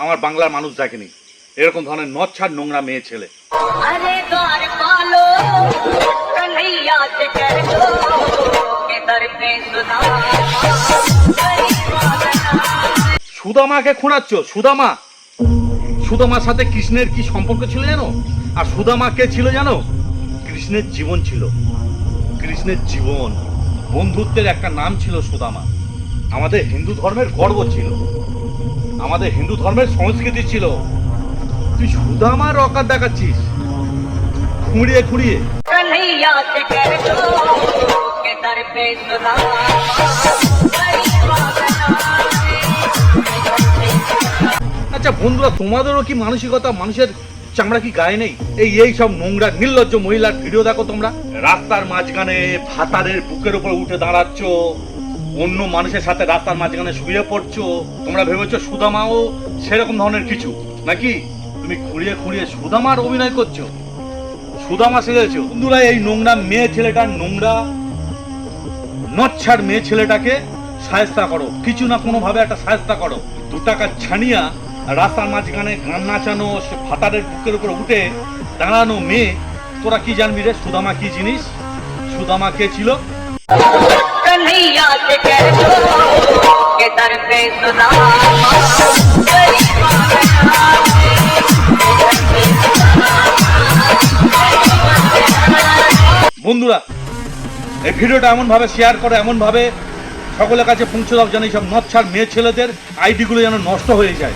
আমার বাংলার মানুষ দেখেনি এরকম ধরনের নচ্ছাড় নোংরা মেয়ে ছেলে। সুদামাকে খোঁড়াচ্ছ? সুদামা, সুদামার সাথে কৃষ্ণের কি সম্পর্ক ছিল জানো? আর সুদামা কে ছিল জানো? কৃষ্ণের জীবন ছিল, কৃষ্ণের জীবন, বন্ধুত্বের একটা নাম ছিল সুদামা। আমাদের হিন্দু ধর্মের গর্ব ছিল, আমাদের হিন্দু ধর্মের সংস্কৃতি ছিল। তুই সুদামার অকাত দেখাচ্ছিস খুঁড়িয়ে খুঁড়িয়ে। আচ্ছা বন্ধুরা, তোমাদেরও কি মানসিকতা, মানুষের চামড়া কি গায়ে নেই? এই সব নোংরা নির্লজ্জ মহিলার ভিডিও দেখো তোমরা, রাস্তার মাঝখানে ভাতারের বুকের উপর উঠে দাঁড়াচ্ছ, অন্য মানুষের সাথে রাস্তার মাঝখানে শুয়ে পড়ছো। তোমরা ভেবেছো সুদামাও সেরকম ধরনের কিছু নাকি? তুমি খুঁড়িয়ে খুঁড়িয়ে সুদামার অভিনয় করছো, সুদামা সেজেছো। বন্ধুরা, এই নোংরা মেয়ে ছেলেটার, নোংরা নচ্ছাড় মেয়ে ছেলেটাকে সায়স্তা করো, কিছু না কোনো ভাবে একটা সায়স্তা করো। 2 টাকা ছানিয়া রাস্তার মাঝখানে গান নাচানো, ভাতারের বুকের উপর উঠে দাঁড়ানো মেয়ে, তোরা কি জানবি রে সুদামা কি জিনিস? সুদামা কে ছিল? বন্ধুরা, এই ভিডিওটা এমন ভাবে শেয়ার করো, এমন ভাবে সকলের কাছে পৌঁছে দাও যেন এইসব নচ্ছাড় মেয়ে ছেলেদের আইডিগুলো যেন নষ্ট হয়ে যায়।